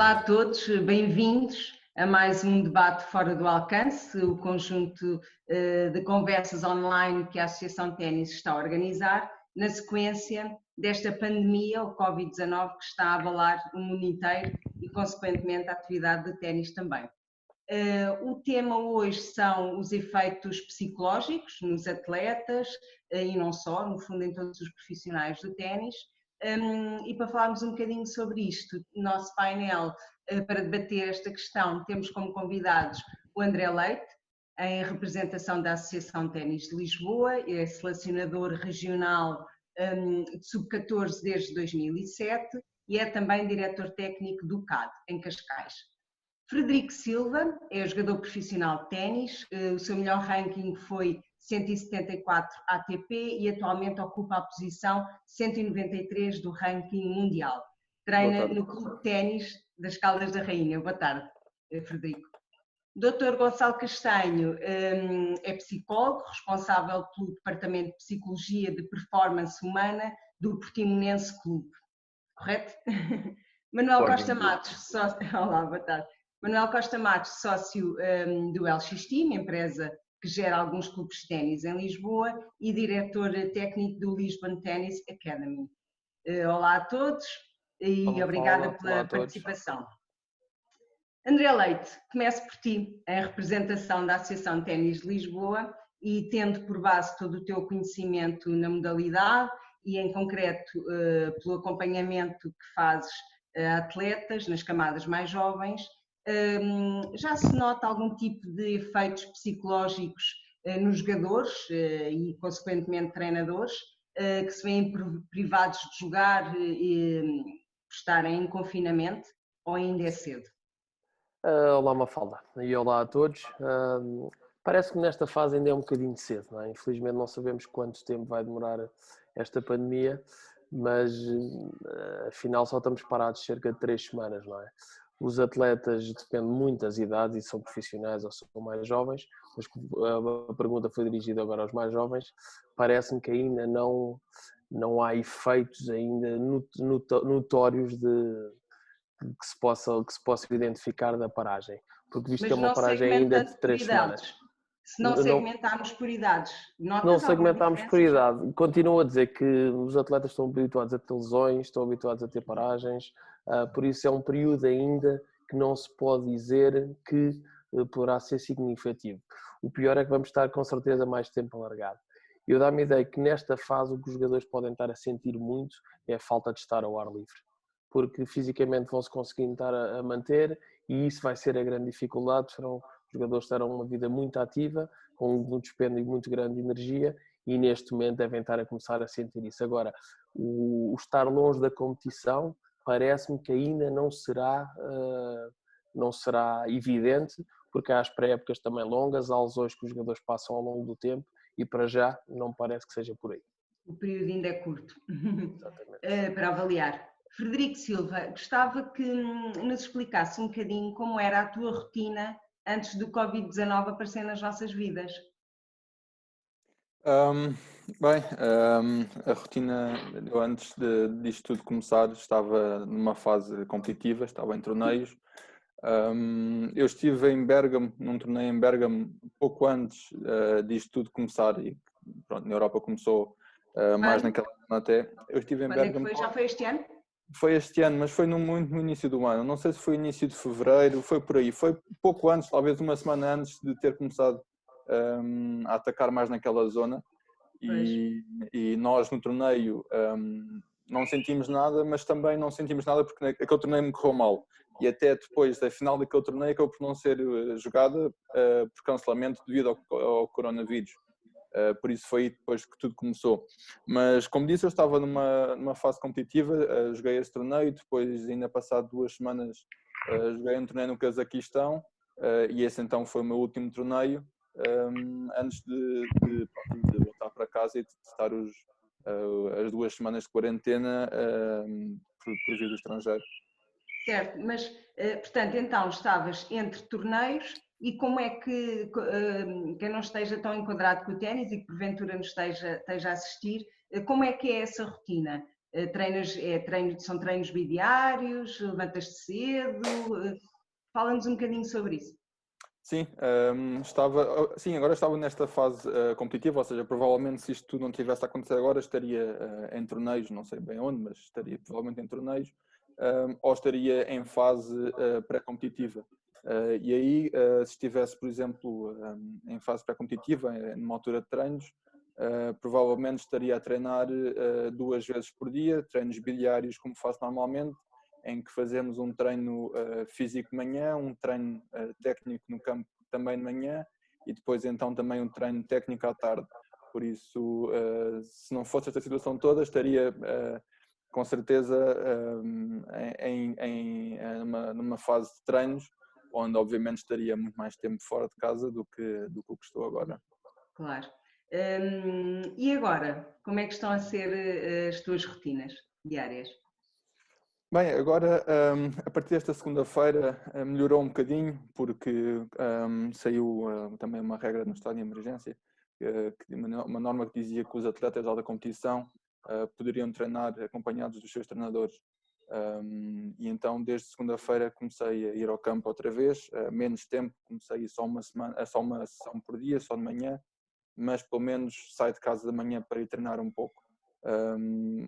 Olá a todos, bem-vindos a mais um debate fora do alcance, o conjunto de conversas online que a Associação de Ténis está a organizar, na sequência desta pandemia, o Covid-19, que está a abalar o mundo inteiro e, consequentemente, a atividade de ténis também. O tema hoje são os efeitos psicológicos nos atletas e não só, no fundo em todos os profissionais do ténis. E para falarmos um bocadinho sobre isto, no nosso painel, para debater esta questão, temos como convidados o André Leite, em representação da Associação de Ténis de Lisboa, é selecionador regional de sub-14 desde 2007 e é também diretor técnico do CAD, em Cascais. Frederico Silva é jogador profissional de ténis, o seu melhor ranking foi 174 ATP e atualmente ocupa a posição 193 do ranking mundial. Treina no Clube de Ténis das Caldas da Rainha. Boa tarde, Frederico. Dr. Gonçalo Castanho é psicólogo, responsável pelo Departamento de Psicologia de Performance Humana do Portimonense Clube. Correto? Manuel Costa Matos, sócio... Olá, boa tarde. Manuel Costa Matos, sócio do LX Team, empresa que gera alguns clubes de ténis em Lisboa e diretor técnico do Lisbon Tennis Academy. Olá a todos e obrigada pela participação. André Leite, começo por ti, em representação da Associação de Ténis de Lisboa e tendo por base todo o teu conhecimento na modalidade e em concreto pelo acompanhamento que fazes a atletas nas camadas mais jovens, já se nota algum tipo de efeitos psicológicos nos jogadores e, consequentemente, treinadores que se veem privados de jogar e estarem em confinamento ou ainda é cedo? Olá, Mafalda, e olá a todos. Parece que nesta fase ainda é um bocadinho cedo, não é? Infelizmente não sabemos quanto tempo vai demorar esta pandemia, mas afinal só estamos parados cerca de 3 semanas, não é? Os atletas dependem muito das idades e são profissionais ou são mais jovens, mas a pergunta foi dirigida agora aos mais jovens. Parece-me que ainda não há efeitos ainda notórios que se possa identificar da paragem, porque visto que é uma paragem ainda de 3 semanas. Se não segmentarmos por idades, não segmentarmos por idade. Continuo a dizer que os atletas estão habituados a ter lesões, estão habituados a ter paragens, por isso é um período ainda que não se pode dizer que poderá ser significativo. O pior é que vamos estar com certeza mais tempo alargado. Eu dá-me a ideia que nesta fase o que os jogadores podem estar a sentir muito é a falta de estar ao ar livre, porque fisicamente vão-se conseguindo estar a manter e isso vai ser a grande dificuldade. Os jogadores terão uma vida muito ativa, com um dispêndio muito grande de energia e neste momento devem estar a começar a sentir isso. Agora, o estar longe da competição parece-me que ainda não será evidente, porque há as pré-épocas também longas, há lesões que os jogadores passam ao longo do tempo e para já não parece que seja por aí. O período ainda é curto para avaliar. Frederico Silva, gostava que nos explicasse um bocadinho como era a tua rotina antes do Covid-19 aparecer nas nossas vidas. A rotina, eu antes disto tudo começar, estava numa fase competitiva, estava em torneios. Eu estive em Bérgamo, num torneio em Bérgamo, pouco antes disto tudo começar e pronto, na Europa começou mais naquela zona até. Eu estive em Bérgamo. Já foi este ano? Foi este ano, mas foi muito no início do ano. Não sei se foi início de fevereiro, foi por aí. Foi pouco antes, talvez uma semana antes de ter começado a atacar mais naquela zona. E nós no torneio não sentimos nada, mas também não sentimos nada porque aquele torneio me correu mal. E até depois da final daquele torneio acabou por não ser jogada por cancelamento devido ao coronavírus. Por isso foi aí depois que tudo começou. Mas, como disse, eu estava numa fase competitiva, joguei esse torneio, depois, ainda passado 2 semanas, joguei um torneio no Cazaquistão, e esse então foi o meu último torneio, antes de voltar para casa e de testar as 2 semanas de quarentena por vir do estrangeiro. Certo, mas, portanto, então estavas entre torneios. E como é que quem não esteja tão enquadrado com o ténis e que porventura nos esteja a assistir, como é que é essa rotina? São treinos bidiários? Levantas-te cedo? Fala-nos um bocadinho sobre isso. Sim, agora estava nesta fase competitiva, ou seja, provavelmente se isto tudo não tivesse a acontecer agora, estaria em torneios, não sei bem onde, mas estaria provavelmente em torneios, ou estaria em fase pré-competitiva. E aí, se estivesse, por exemplo, em fase pré-competitiva, numa altura de treinos, provavelmente estaria a treinar 2 vezes por dia, treinos biliários como faço normalmente, em que fazemos um treino físico de manhã, um treino técnico no campo também de manhã e depois então também um treino técnico à tarde. Por isso, se não fosse esta situação toda, estaria com certeza numa fase de treinos, onde obviamente estaria muito mais tempo fora de casa do que o que estou agora. Claro. E agora, como é que estão a ser as tuas rotinas diárias? Bem, agora a partir desta segunda-feira melhorou um bocadinho porque saiu também uma regra no estado de emergência, uma norma que dizia que os atletas de alta competição poderiam treinar acompanhados dos seus treinadores. E então desde segunda-feira comecei a ir ao campo outra vez, menos tempo, comecei só uma sessão por dia, só de manhã, mas pelo menos saio de casa de manhã para ir treinar um pouco.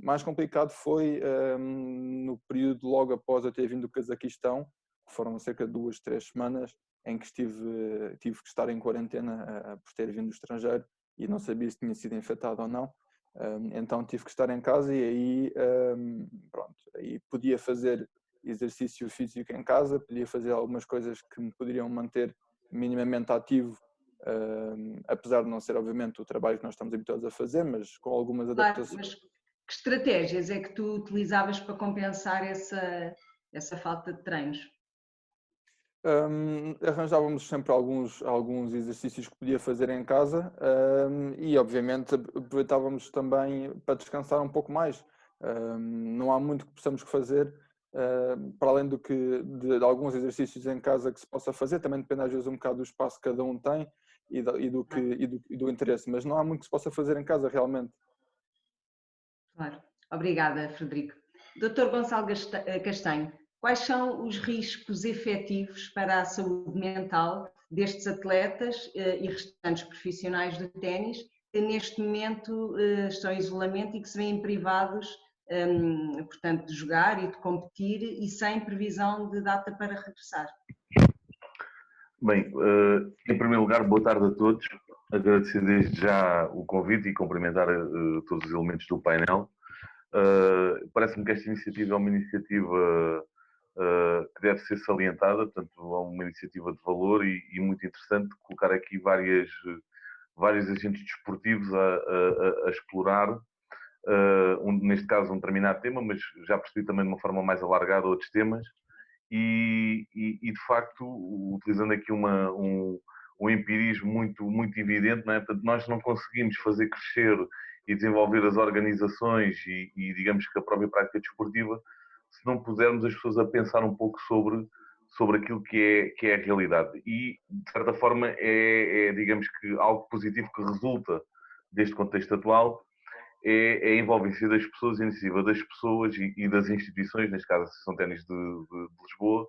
Mais complicado foi no período logo após eu ter vindo do Cazaquistão, que foram cerca de 2, 3 semanas, em que tive que estar em quarentena por ter vindo do estrangeiro e não sabia se tinha sido infectado ou não. Então tive que estar em casa e aí, aí podia fazer exercício físico em casa, podia fazer algumas coisas que me poderiam manter minimamente ativo, apesar de não ser obviamente o trabalho que nós estamos habituados a fazer, mas com algumas adaptações. Mas que estratégias é que tu utilizavas para compensar essa falta de treinos? Arranjávamos sempre alguns exercícios que podia fazer em casa e obviamente aproveitávamos também para descansar um pouco mais. Não há muito que possamos fazer para além de alguns exercícios em casa que se possa fazer, também depende às vezes um bocado do espaço que cada um tem e do interesse, mas não há muito que se possa fazer em casa realmente. Claro. Obrigada, Frederico. Dr. Gonçalo Castanho, quais são os riscos efetivos para a saúde mental destes atletas e restantes profissionais do ténis que neste momento estão em isolamento e que se veem privados, portanto, de jogar e de competir e sem previsão de data para regressar? Bem, em primeiro lugar, boa tarde a todos. Agradecer desde já o convite e cumprimentar todos os elementos do painel. Parece-me que esta iniciativa é uma iniciativa que deve ser salientada, portanto, é uma iniciativa de valor e muito interessante colocar aqui vários agentes desportivos a explorar, neste caso um determinado tema, mas já percebi também de uma forma mais alargada outros temas. E de facto, utilizando aqui um empirismo muito evidente, não é? Portanto, nós não conseguimos fazer crescer e desenvolver as organizações e digamos que a própria prática desportiva se não pusermos as pessoas a pensar um pouco sobre aquilo que é a realidade. E, de certa forma, digamos que algo positivo que resulta deste contexto atual é a envolvência das pessoas, a iniciativa das pessoas e das instituições, neste caso a Associação Ténis de Lisboa,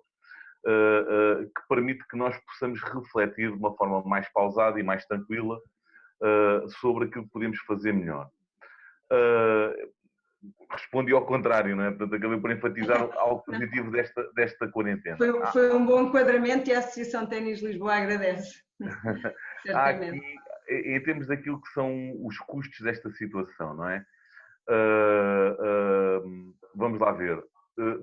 que permite que nós possamos refletir de uma forma mais pausada e mais tranquila sobre aquilo que podemos fazer melhor. Respondi ao contrário, não é? Portanto, acabei por enfatizar algo positivo desta quarentena. Foi um bom enquadramento e a Associação Ténis Lisboa agradece. Há aqui, em termos daquilo que são os custos desta situação, não é? Vamos lá ver.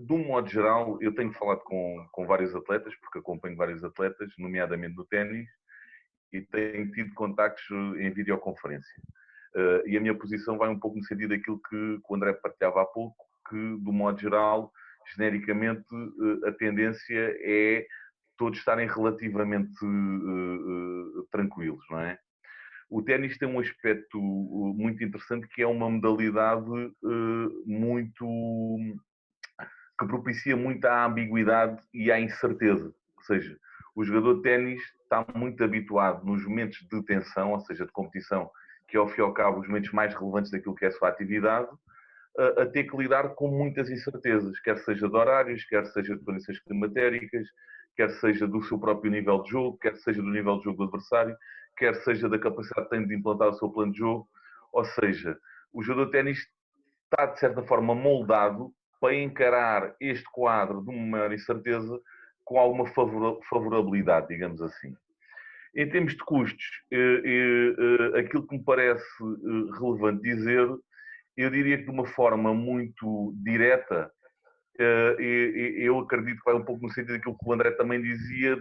De um modo geral, eu tenho falado com vários atletas, porque acompanho vários atletas, nomeadamente no ténis, e tenho tido contactos em videoconferência. E a minha posição vai um pouco no sentido daquilo que o André partilhava há pouco, que, do modo geral, genericamente, a tendência é todos estarem relativamente tranquilos, não é? O ténis tem um aspecto muito interessante, que é uma modalidade que propicia muito a ambiguidade e a incerteza. Ou seja, o jogador de ténis está muito habituado nos momentos de tensão, ou seja, de competição, que é ao fim e ao cabo os momentos mais relevantes daquilo que é a sua atividade, a ter que lidar com muitas incertezas, quer seja de horários, quer seja de condições climatéricas, quer seja do seu próprio nível de jogo, quer seja do nível de jogo do adversário, quer seja da capacidade que tem de implantar o seu plano de jogo. Ou seja, o jogador de ténis está, de certa forma, moldado para encarar este quadro de uma maior incerteza com alguma favorabilidade, digamos assim. Em termos de custos, aquilo que me parece relevante dizer, eu diria que de uma forma muito direta, eu acredito que vai um pouco no sentido daquilo que o André também dizia,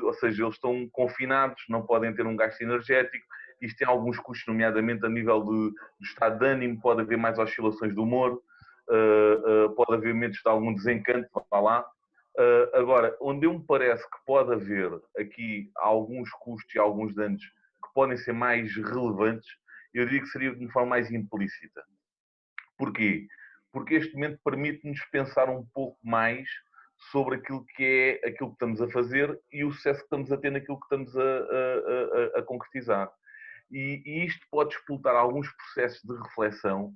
ou seja, eles estão confinados, não podem ter um gasto energético, isto tem alguns custos, nomeadamente a nível do estado de ânimo, pode haver mais oscilações de humor, pode haver momentos de algum desencanto, vá lá. Agora, onde eu me parece que pode haver aqui alguns custos e alguns danos que podem ser mais relevantes, eu diria que seria de uma forma mais implícita. Porquê? Porque este momento permite-nos pensar um pouco mais sobre aquilo que estamos a fazer e o sucesso que estamos a ter naquilo que estamos a concretizar. E isto pode explotar alguns processos de reflexão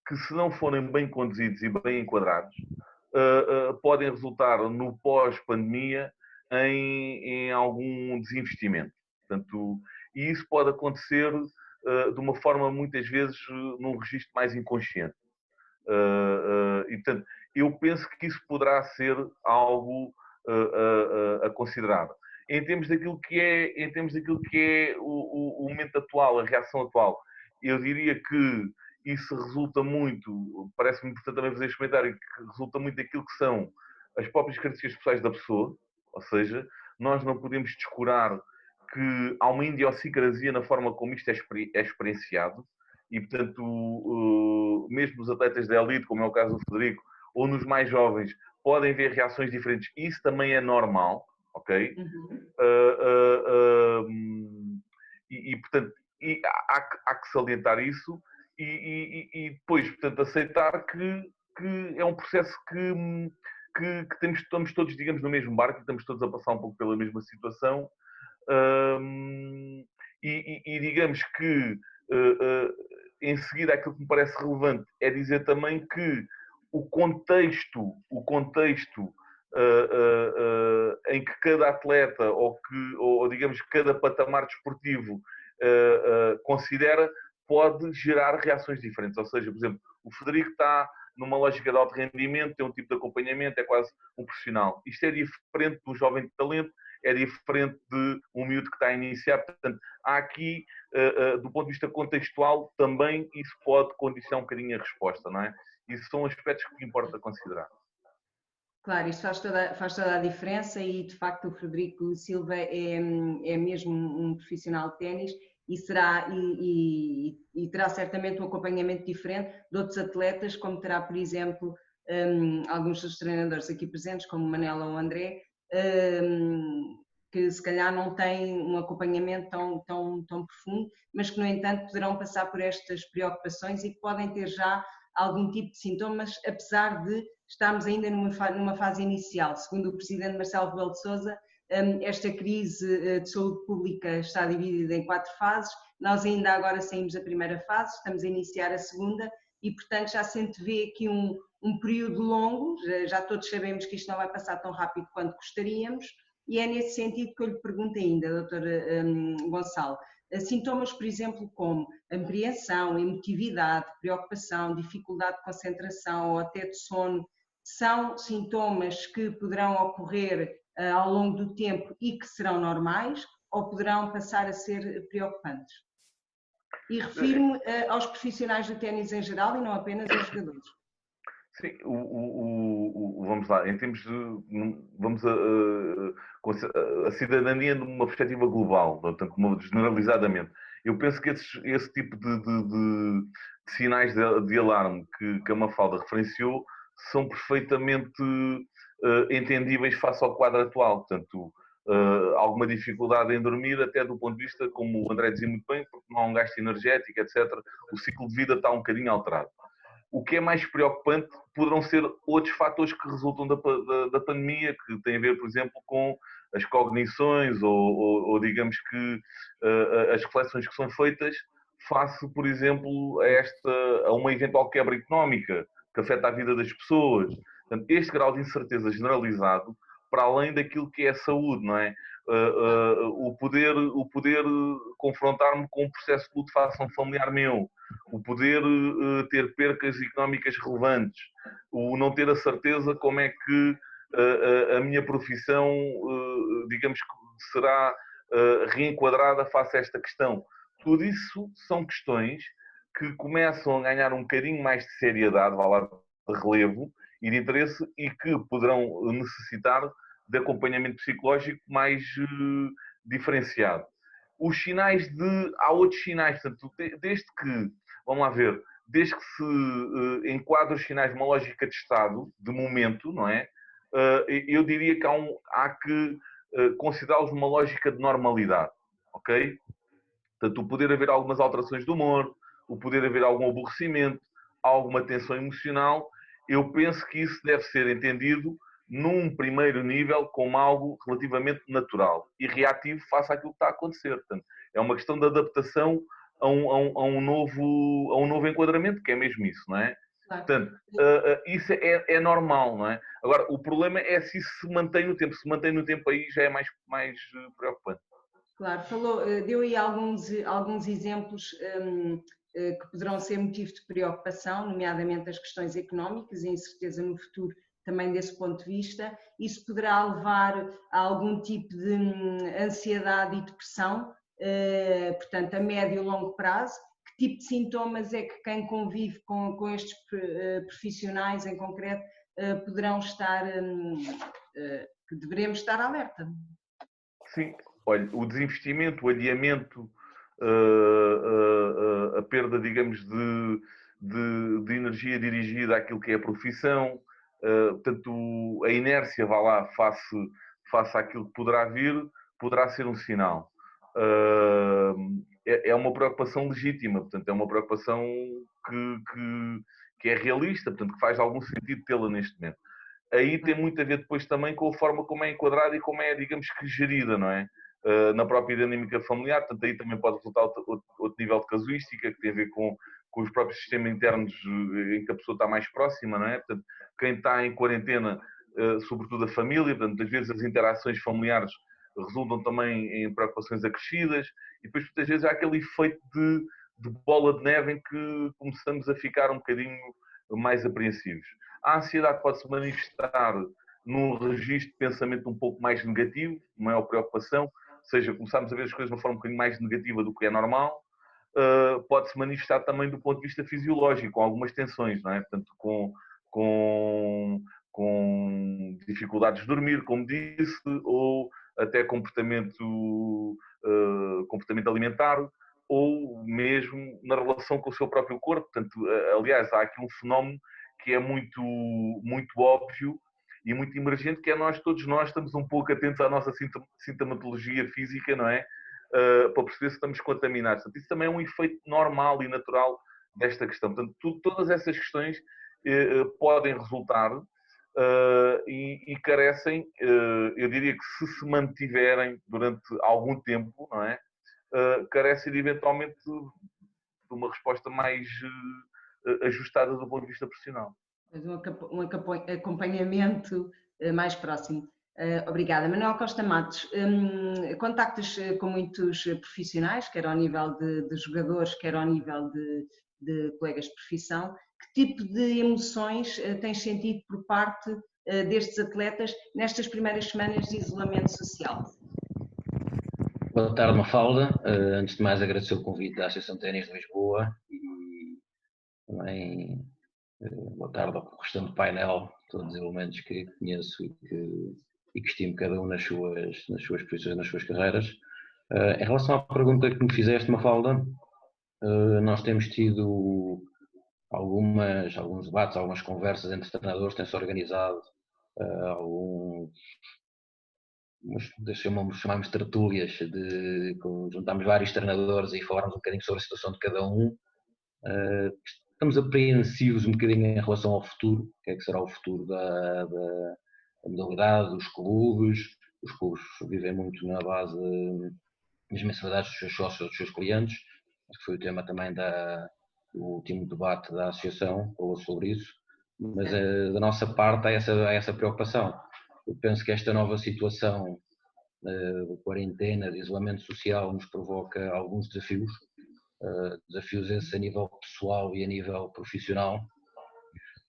que, se não forem bem conduzidos e bem enquadrados, podem resultar no pós-pandemia em algum desinvestimento. Portanto, e isso pode acontecer de uma forma, muitas vezes, num registro mais inconsciente. E, portanto, eu penso que isso poderá ser algo a considerar. Em termos daquilo que é o momento atual, a reação atual, eu diria que isso resulta muito, parece-me importante também fazer este comentário, que resulta muito daquilo que são as próprias características pessoais da pessoa, ou seja, nós não podemos descurar que há uma idiosincrasia na forma como isto é experienciado, e portanto, mesmo nos atletas de elite, como é o caso do Frederico, ou nos mais jovens, podem ver reações diferentes, isso também é normal, ok? Portanto, há que salientar isso, e depois, portanto, aceitar que é um processo que estamos todos, digamos, no mesmo barco, e estamos todos a passar um pouco pela mesma situação, e digamos que em seguida aquilo que me parece relevante é dizer também que o contexto em que cada atleta ou digamos cada patamar desportivo considera pode gerar reações diferentes. Ou seja, por exemplo, o Frederico está numa lógica de alto rendimento, tem um tipo de acompanhamento, é quase um profissional. Isto é diferente do jovem de talento, é diferente de um miúdo que está a iniciar. Portanto, há aqui, do ponto de vista contextual, também isso pode condicionar um bocadinho a resposta, não é? Isso são aspectos que importa considerar. Claro, isto faz toda a diferença e, de facto, o Frederico Silva é mesmo um profissional de ténis e terá certamente um acompanhamento diferente de outros atletas, como terá, por exemplo, alguns dos treinadores aqui presentes, como o Manela ou o André, que se calhar não têm um acompanhamento tão profundo, mas que, no entanto, poderão passar por estas preocupações e que podem ter já algum tipo de sintomas, apesar de estarmos ainda numa fase inicial. Segundo o Presidente Marcelo Rebelo de Sousa, esta crise de saúde pública está dividida em 4 fases, nós ainda agora saímos da primeira fase, estamos a iniciar a segunda e, portanto, já se antevê aqui um período longo, já todos sabemos que isto não vai passar tão rápido quanto gostaríamos, e é nesse sentido que eu lhe pergunto ainda, Dr. Gonçalo, sintomas, por exemplo, como apreensão, emotividade, preocupação, dificuldade de concentração ou até de sono, são sintomas que poderão ocorrer ao longo do tempo e que serão normais ou poderão passar a ser preocupantes? E refiro-me aos profissionais do ténis em geral e não apenas aos jogadores. Sim, vamos lá, em termos de. Vamos a cidadania numa perspectiva global, portanto, generalizadamente. Eu penso que esse tipo de sinais de alarme que a Mafalda referenciou são perfeitamente entendíveis face ao quadro atual. Portanto, alguma dificuldade em dormir, até do ponto de vista, como o André dizia muito bem, porque não há um gasto energético, etc. O ciclo de vida está um bocadinho alterado. O que é mais preocupante poderão ser outros fatores que resultam da pandemia, que têm a ver, por exemplo, com as cognições ou digamos que as reflexões que são feitas face, por exemplo, a uma eventual quebra económica que afeta a vida das pessoas. Portanto, este grau de incerteza generalizado, para além daquilo que é a saúde, não é? O poder confrontar-me com um processo de luto face a um familiar meu, o poder ter percas económicas relevantes, o não ter a certeza como é que a minha profissão, digamos que será reenquadrada face a esta questão. Tudo isso são questões que começam a ganhar um bocadinho mais de seriedade, vá lá, de relevo e de interesse, e que poderão necessitar de acompanhamento psicológico mais diferenciado. Os sinais há outros sinais, portanto, desde que, vamos lá ver, desde que se enquadra os sinais numa lógica de Estado, de momento, não é? Eu diria que há que considerá-los numa lógica de normalidade, ok? Portanto, o poder haver algumas alterações de humor, o poder haver algum aborrecimento, alguma tensão emocional, eu penso que isso deve ser entendido num primeiro nível como algo relativamente natural e reativo face àquilo que está a acontecer. Portanto, é uma questão de adaptação a um novo enquadramento, que é mesmo isso, não é? Claro. Portanto, isso é normal, não é? Agora, o problema é se isso se mantém no tempo. Se mantém no tempo, aí já é mais preocupante. Claro, deu aí alguns exemplos que poderão ser motivo de preocupação, nomeadamente as questões económicas e incerteza no futuro também desse ponto de vista. Isso poderá levar a algum tipo de ansiedade e depressão, portanto, a médio e longo prazo. Que tipo de sintomas é que quem convive com estes profissionais em concreto poderão estar, que devemos estar alerta? Sim, olha, o desinvestimento, o adiamento, a perda, digamos, de energia dirigida àquilo que é a profissão, portanto, a inércia, vá lá, face àquilo que poderá vir, poderá ser um sinal. É uma preocupação legítima, portanto, é uma preocupação que é realista, portanto, que faz algum sentido tê-la neste momento. Aí tem muito a ver depois também com a forma como é enquadrada e como é, digamos que, gerida, não é? Na própria dinâmica familiar, portanto, aí também pode resultar outro nível de casuística, que tem a ver com os próprios sistemas internos em que a pessoa está mais próxima, não é? Portanto, quem está em quarentena, sobretudo a família, portanto, às vezes as interações familiares resultam também em preocupações acrescidas, e depois muitas vezes há aquele efeito de bola de neve em que começamos a ficar um bocadinho mais apreensivos. A ansiedade pode-se manifestar num registro de pensamento um pouco mais negativo, maior preocupação, ou seja, começarmos a ver as coisas de uma forma um bocadinho mais negativa do que é normal. Pode-se manifestar também do ponto de vista fisiológico, com algumas tensões, não é? Portanto, com dificuldades de dormir, como disse, ou até comportamento alimentar, ou mesmo na relação com o seu próprio corpo. Portanto, aliás, há aqui um fenómeno que é muito, muito óbvio e muito emergente, que é todos nós estamos um pouco atentos à nossa sintomatologia física, não é? Para perceber se estamos contaminados. Portanto, isso também é um efeito normal e natural desta questão. Portanto, todas essas questões podem resultar e carecem, eu diria que se mantiverem durante algum tempo, não é? Carecem de eventualmente de uma resposta mais ajustada do ponto de vista profissional. Um acompanhamento mais próximo. Obrigada. Manuel Costa Matos, contactas com muitos profissionais, quer ao nível de jogadores, quer ao nível de colegas de profissão. Que tipo de emoções tens sentido por parte destes atletas nestas primeiras semanas de isolamento social? Boa tarde, Mafalda. Antes de mais, agradecer o convite da Associação de Ténis de Lisboa e também boa tarde ao restante painel, todos os elementos que conheço e que estimo cada um nas suas profissões, nas suas carreiras. Em relação à pergunta que me fizeste, Mafalda, nós temos tido alguns debates, algumas conversas entre treinadores, tem-se organizado chamamos tertúlias, juntámos vários treinadores e falarmos um bocadinho sobre a situação de cada um. Estamos apreensivos um bocadinho em relação ao futuro, o que é que será o futuro da modalidade, dos clubes. Os clubes vivem muito na base das mensalidades dos seus sócios, dos seus clientes. Acho que foi o tema também do último debate da associação, falou sobre isso, mas da nossa parte há essa preocupação. Eu penso que esta nova situação de quarentena, de isolamento social, nos provoca alguns desafios, desafios esses a nível pessoal e a nível profissional,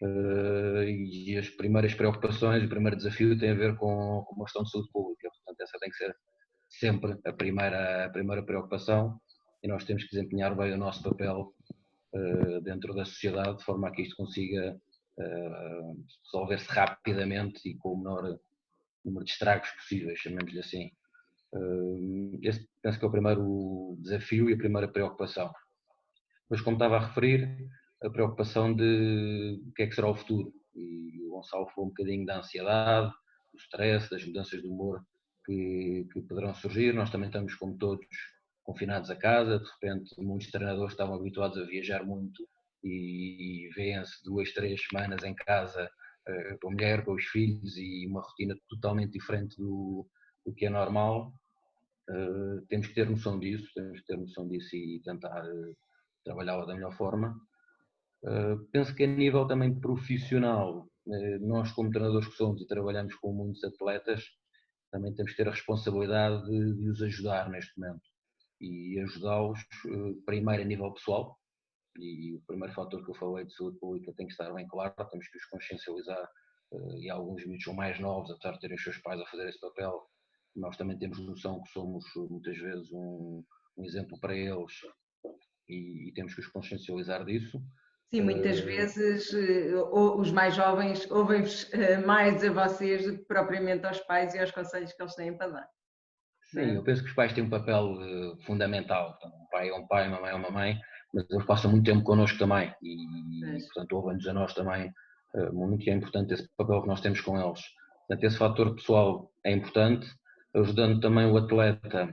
e as primeiras preocupações, o primeiro desafio tem a ver com uma questão de saúde pública, portanto essa tem que ser sempre a primeira preocupação, e nós temos que desempenhar bem o nosso papel dentro da sociedade, de forma a que isto consiga resolver-se rapidamente e com o menor número de estragos possíveis, chamemos-lhe assim. Esse penso que é o primeiro desafio e a primeira preocupação. Depois, como estava a referir, a preocupação de o que é que será o futuro. E o Gonçalo falou um bocadinho da ansiedade, do stress, das mudanças de humor que poderão surgir. Nós também estamos, como todos, confinados a casa. De repente, muitos treinadores estavam habituados a viajar muito e vêem-se 2, 3 semanas em casa com a mulher, com os filhos, e uma rotina totalmente diferente do que é normal. Temos que ter noção disso, e tentar trabalhá-la da melhor forma. Penso que a nível também profissional, nós como treinadores que somos e trabalhamos com muitos atletas, também temos que ter a responsabilidade de os ajudar neste momento e ajudá-los primeiro a nível pessoal, e o primeiro fator que eu falei de saúde pública tem que estar bem claro, temos que os consciencializar, e alguns miúdos são mais novos, apesar de terem os seus pais a fazer esse papel, nós também temos noção que somos muitas vezes um exemplo para eles, e temos que os consciencializar disso. Sim, muitas vezes os mais jovens ouvem-vos mais a vocês do que propriamente aos pais e aos conselhos que eles têm para dar. Sim, eu penso que os pais têm um papel fundamental. Um pai é um pai, uma mãe é uma mãe, mas eles passam muito tempo connosco também e portanto, ouvem-nos a nós também muito, e é importante esse papel que nós temos com eles. Portanto, esse fator pessoal é importante, ajudando também o atleta.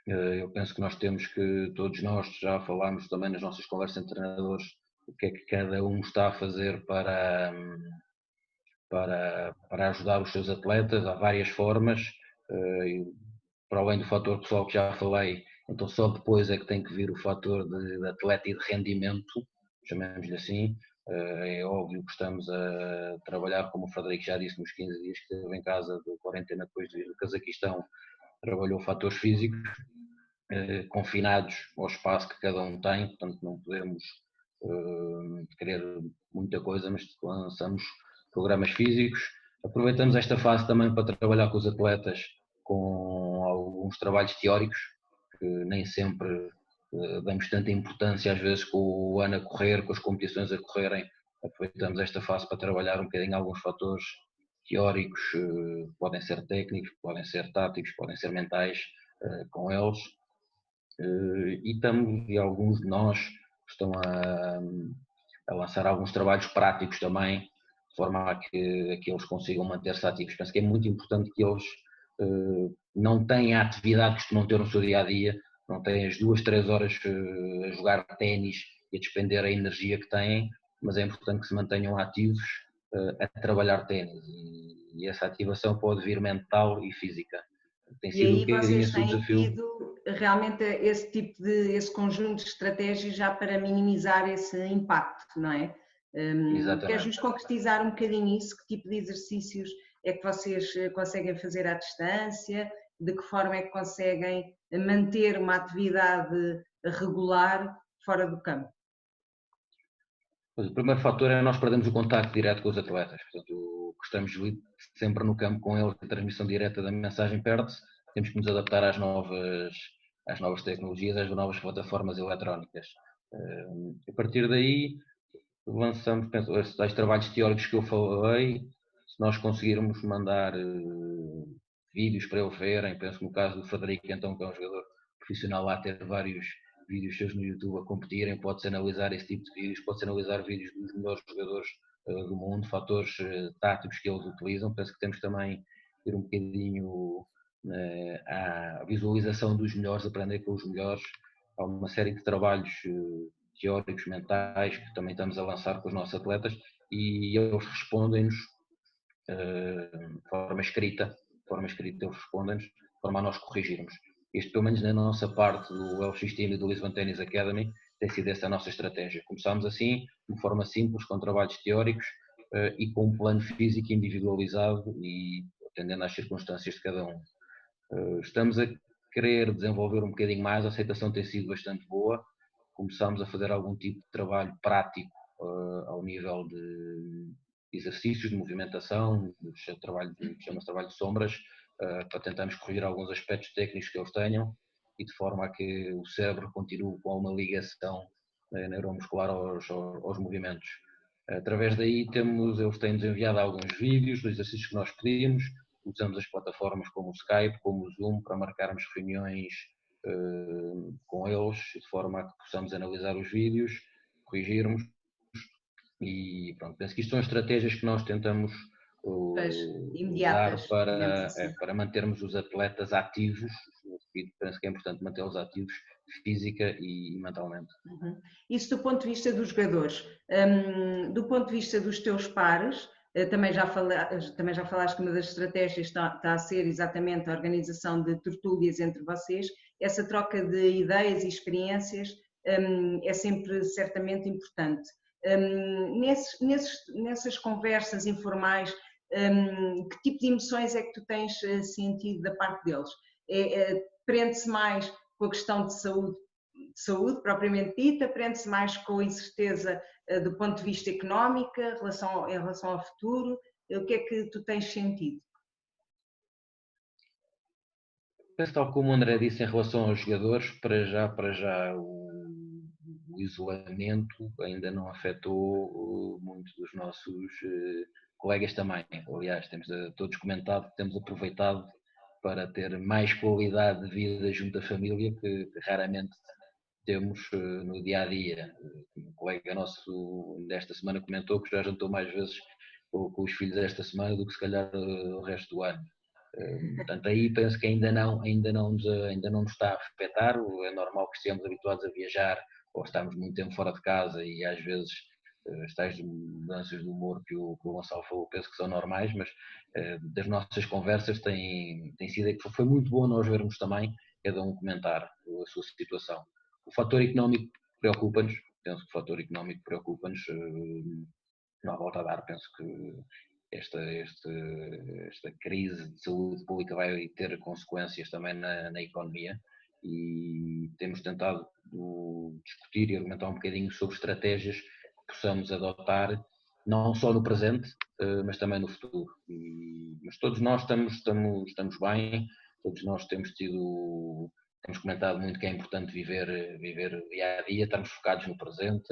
Eu penso que nós temos que, todos nós já falámos também nas nossas conversas entre treinadores, o que é que cada um está a fazer para ajudar os seus atletas. Há várias formas, para além do fator pessoal que já falei, então só depois é que tem que vir o fator de atleta e de rendimento, chamemos-lhe assim. É óbvio que estamos a trabalhar, como o Frederico já disse, nos 15 dias que esteve em casa de quarentena depois de vir do Cazaquistão, trabalhou fatores físicos, confinados ao espaço que cada um tem, portanto não podemos querer muita coisa, mas lançamos programas físicos. Aproveitamos esta fase também para trabalhar com os atletas com alguns trabalhos teóricos, que nem sempre damos tanta importância, às vezes com o ano a correr, com as competições a correrem. Aproveitamos esta fase para trabalhar um bocadinho alguns fatores teóricos, podem ser técnicos, podem ser táticos, podem ser mentais, com eles. E alguns de nós estão a lançar alguns trabalhos práticos também, de forma a que eles consigam manter-se ativos. Penso que é muito importante que eles não tenham a atividade que costumam ter no seu dia-a-dia, não têm as 2, 3 horas a jogar ténis e a despender a energia que têm, mas é importante que se mantenham ativos a trabalhar ténis, e essa ativação pode vir mental e física. Tem sido e aí vocês têm tido realmente esse conjunto de estratégias já para minimizar esse impacto, não é? Queres-nos concretizar um bocadinho isso? Que tipo de exercícios é que vocês conseguem fazer à distância? De que forma é que conseguem manter uma atividade regular fora do campo? O primeiro fator é nós perdemos o contacto direto com os atletas. Portanto, que estamos sempre no campo com eles, a transmissão direta da mensagem perde-se. Temos que nos adaptar às novas tecnologias, às novas plataformas eletrónicas. A partir daí, lançamos esses trabalhos teóricos que eu falei. Se nós conseguirmos mandar vídeos para eles verem, penso que no caso do Frederico, então, que é um jogador profissional, lá ter vários vídeos seus no YouTube a competirem, pode-se analisar esse tipo de vídeos, pode-se analisar vídeos dos melhores jogadores do mundo, fatores táticos que eles utilizam. Penso que temos também que ir um bocadinho à visualização dos melhores, aprender com os melhores. Há uma série de trabalhos teóricos, mentais, que também estamos a lançar com os nossos atletas, e eles respondem-nos de forma escrita eles respondem-nos, de forma a nós corrigirmos. Este, pelo menos na nossa parte do LX Team e do Lisbon Tennis Academy, tem sido essa a nossa estratégia. Começámos assim, de forma simples, com trabalhos teóricos e com um plano físico individualizado e atendendo às circunstâncias de cada um. Estamos a querer desenvolver um bocadinho mais, a aceitação tem sido bastante boa. Começámos a fazer algum tipo de trabalho prático ao nível de exercícios de movimentação, chama-se trabalho de sombras, para tentarmos corrigir alguns aspectos técnicos que eles tenham e de forma a que o cérebro continue com uma ligação neuromuscular aos movimentos. Através daí eles têm-nos enviado alguns vídeos dos exercícios que nós pedimos, usamos as plataformas como o Skype, como o Zoom, para marcarmos reuniões com eles, de forma a que possamos analisar os vídeos, corrigirmos e pronto, penso que isto são estratégias que nós tentamos usar para mantermos os atletas ativos, e penso que é importante mantê-los ativos física e mentalmente. Isso do ponto de vista dos jogadores. Do ponto de vista dos teus pares, também já falaste que uma das estratégias está a ser exatamente a organização de tertúlias entre vocês. Essa troca de ideias e experiências é sempre certamente importante. Nessas conversas informais, que tipo de emoções é que tu tens sentido da parte deles? Prende-se mais com a questão de saúde propriamente dita, prende-se mais com a incerteza do ponto de vista económico, em relação ao futuro? O que é que tu tens sentido? Penso, tal como o André disse em relação aos jogadores, para já o isolamento ainda não afetou muitos dos nossos colegas também. Aliás, temos todos comentado que temos aproveitado para ter mais qualidade de vida junto à família que raramente temos no dia a dia. Um colega nosso desta semana comentou que já jantou mais vezes com os filhos esta semana do que se calhar o resto do ano. Portanto, aí penso que ainda não nos está a afetar. É normal que estejamos habituados a viajar ou estamos muito tempo fora de casa e às vezes as tais mudanças de humor que o Gonçalo falou, penso que são normais, mas das nossas conversas tem sido que foi muito bom nós vermos também cada um comentar a sua situação. O fator económico preocupa-nos, penso que o fator económico preocupa-nos, não há volta a dar, penso que esta crise de saúde pública vai ter consequências também na economia e temos tentado discutir e argumentar um bocadinho sobre estratégias que possamos adotar, não só no presente, mas também no futuro. Mas todos nós estamos bem, todos nós temos comentado muito que é importante viver dia a dia, estamos focados no presente.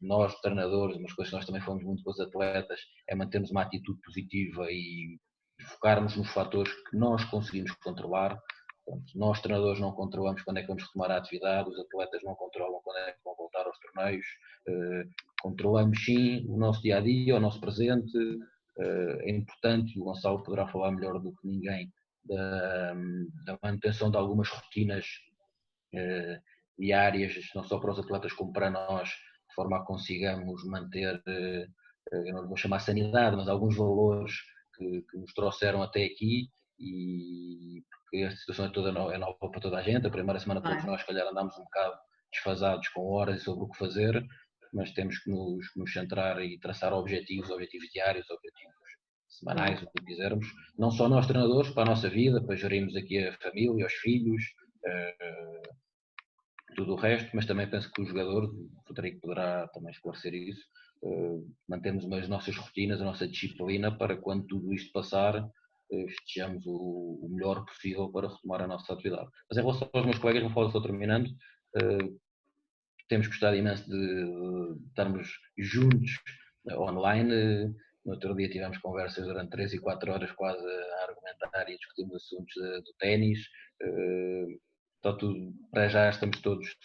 Nós, treinadores, umas coisas que nós também falamos muito com os atletas, é mantermos uma atitude positiva e focarmos nos fatores que nós conseguimos controlar. Portanto, nós, treinadores, não controlamos quando é que vamos retomar a atividade, os atletas não controlam quando é que vão voltar aos torneios. Controlamos sim o nosso dia-a-dia, o nosso presente. É importante, o Gonçalo poderá falar melhor do que ninguém, da manutenção de algumas rotinas diárias, não só para os atletas como para nós, de forma a que consigamos manter, eu não vou chamar sanidade, mas alguns valores que nos trouxeram até aqui, e porque esta situação é nova para toda a gente. A primeira semana todos nós, se calhar, andámos um bocado desfasados com horas e sobre o que fazer, mas temos que nos centrar e traçar objetivos diários, objetivos semanais, o que quisermos, não só nós treinadores, para a nossa vida, para gerirmos aqui a família, os filhos, tudo o resto, mas também penso que o jogador, o Frederico poderá também esclarecer isso, mantemos as nossas rotinas, a nossa disciplina para quando tudo isto passar, estejamos o melhor possível para retomar a nossa atividade. Mas em relação aos meus colegas, não falo, estou terminando, temos gostado imenso de estarmos juntos online. No outro dia tivemos conversas durante 3 e 4 horas quase a argumentar e discutimos assuntos do ténis. Está tudo, para já estamos todos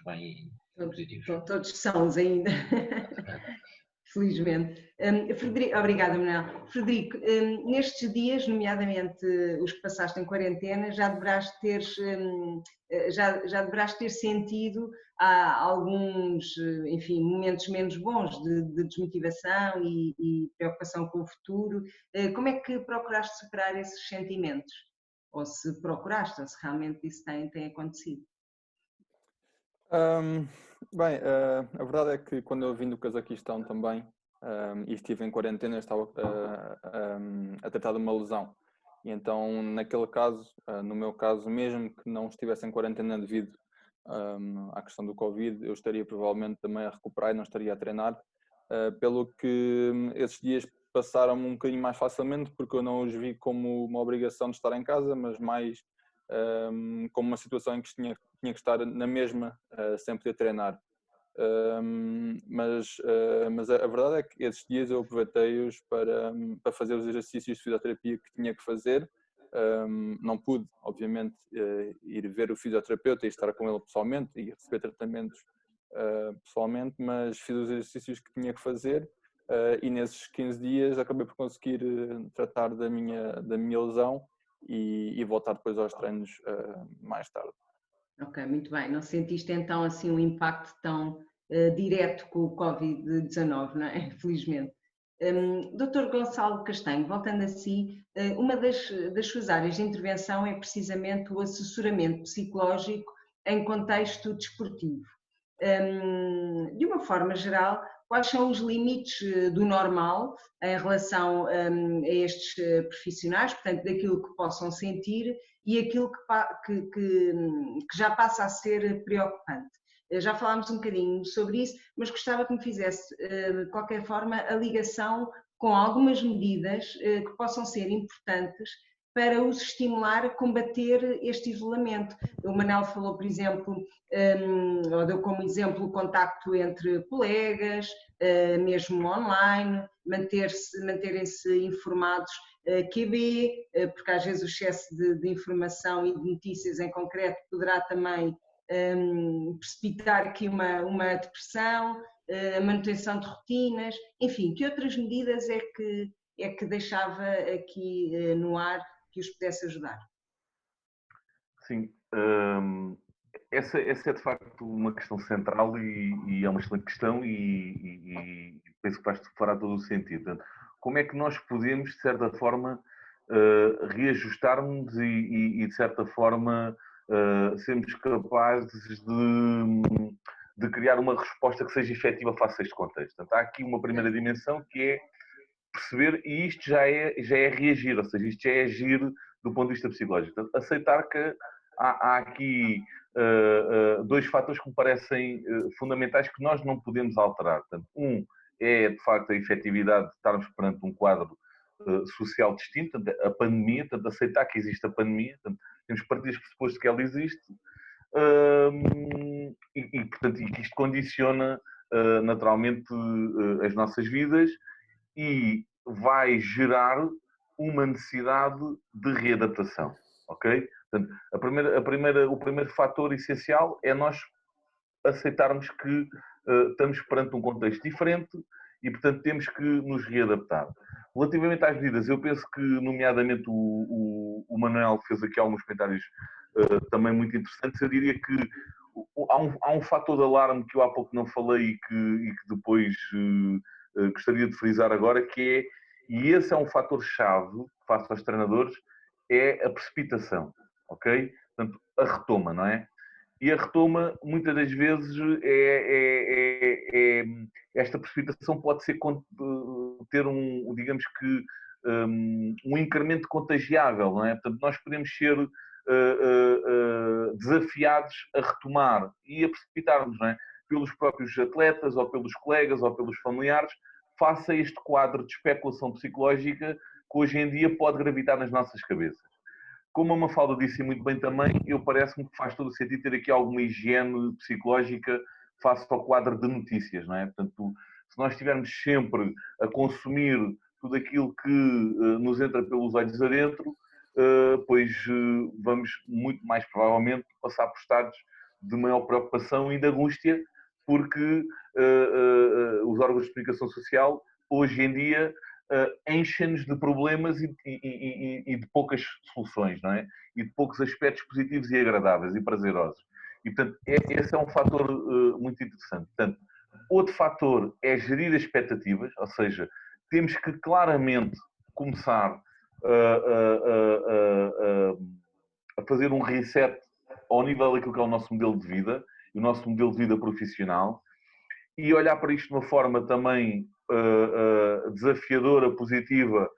bem e positivos. Todos sãos ainda. Felizmente. Frederico, obrigada, Manuel. Frederico, nestes dias, nomeadamente os que passaste em quarentena, já deverás ter sentido alguns, enfim, momentos menos bons de desmotivação e preocupação com o futuro. Como é que procuraste superar esses sentimentos? ou se procuraste, ou se realmente isso tem acontecido. Bem, a verdade é que quando eu vim do Cazaquistão também, e estive em quarentena, eu estava a tratar de uma lesão. E então, naquele caso, no meu caso, mesmo que não estivesse em quarentena devido à questão do Covid, eu estaria provavelmente também a recuperar e não estaria a treinar, pelo que esses dias passaram-me um bocadinho mais facilmente, porque eu não os vi como uma obrigação de estar em casa, mas mais como uma situação em que tinha que estar na mesma sem poder treinar. Mas a verdade é que esses dias eu aproveitei-os para fazer os exercícios de fisioterapia que tinha que fazer. Não pude, obviamente, ir ver o fisioterapeuta e estar com ele pessoalmente e receber tratamentos pessoalmente, mas fiz os exercícios que tinha que fazer e nesses 15 dias acabei por conseguir tratar da minha lesão e voltar depois aos treinos mais tarde. Ok, muito bem. Não sentiste então assim um impacto tão direto com o Covid-19, não é? Felizmente. Dr. Gonçalo Castanho, voltando a si, uma das suas áreas de intervenção é precisamente o assessoramento psicológico em contexto desportivo. De uma forma geral, quais são os limites do normal em relação a estes profissionais, portanto, daquilo que possam sentir e aquilo que já passa a ser preocupante? Já falámos um bocadinho sobre isso, mas gostava que me fizesse, de qualquer forma, a ligação com algumas medidas que possam ser importantes para os estimular a combater este isolamento. O Manel falou, por exemplo, ou deu como exemplo o contacto entre colegas, mesmo online, manterem-se informados QB, porque às vezes o excesso de informação e de notícias em concreto poderá também precipitar aqui uma depressão, a manutenção de rotinas, enfim, que outras medidas é que deixava aqui no ar que os pudesse ajudar? Sim, essa é de facto uma questão central e é uma excelente questão e penso que faz fará todo o sentido. Portanto, como é que nós podemos, de certa forma, reajustar-nos e de certa forma, sermos capazes de criar uma resposta que seja efetiva face a este contexto? Portanto, há aqui uma primeira dimensão que é perceber, e isto já é reagir, ou seja, isto já é agir do ponto de vista psicológico. Portanto, aceitar que há aqui dois fatores que me parecem fundamentais que nós não podemos alterar. Portanto, um é, de facto, a efetividade de estarmos perante um quadro social distinto, portanto, a pandemia, portanto, aceitar que existe a pandemia, portanto, temos que partir do pressuposto que ela existe portanto, e que isto condiciona naturalmente as nossas vidas e vai gerar uma necessidade de readaptação, ok? Portanto, o primeiro fator essencial é nós aceitarmos que estamos perante um contexto diferente e, portanto, temos que nos readaptar. Relativamente às medidas, eu penso que, nomeadamente, o Manuel fez aqui alguns comentários também muito interessantes. Eu diria que há um fator de alarme que eu há pouco não falei e que depois gostaria de frisar agora, que é, e esse é um fator-chave face aos treinadores, é a precipitação, ok? Portanto, a retoma, não é? E a retoma, muitas das vezes, esta precipitação pode ser ter digamos que, um incremento contagiável, não é? Portanto, nós podemos ser desafiados a retomar e a precipitarmos, não é? Pelos próprios atletas, ou pelos colegas, ou pelos familiares, face a este quadro de especulação psicológica que hoje em dia pode gravitar nas nossas cabeças. Como a Mafalda disse muito bem também, parece-me que faz todo o sentido ter aqui alguma higiene psicológica face ao quadro de notícias, não é? Portanto, se nós estivermos sempre a consumir tudo aquilo que nos entra pelos olhos adentro, pois vamos muito mais provavelmente passar por estados de maior preocupação e de angústia, porque os órgãos de comunicação social, hoje em dia, enchem-nos de problemas e de poucas soluções, não é? E de poucos aspectos positivos e agradáveis e prazerosos. E, portanto, esse é um fator muito interessante. Portanto, outro fator é gerir as expectativas, ou seja, temos que claramente começar a fazer um reset ao nível daquilo que é o nosso modelo de vida, e o nosso modelo de vida profissional, e olhar para isto de uma forma também desafiadora, positiva,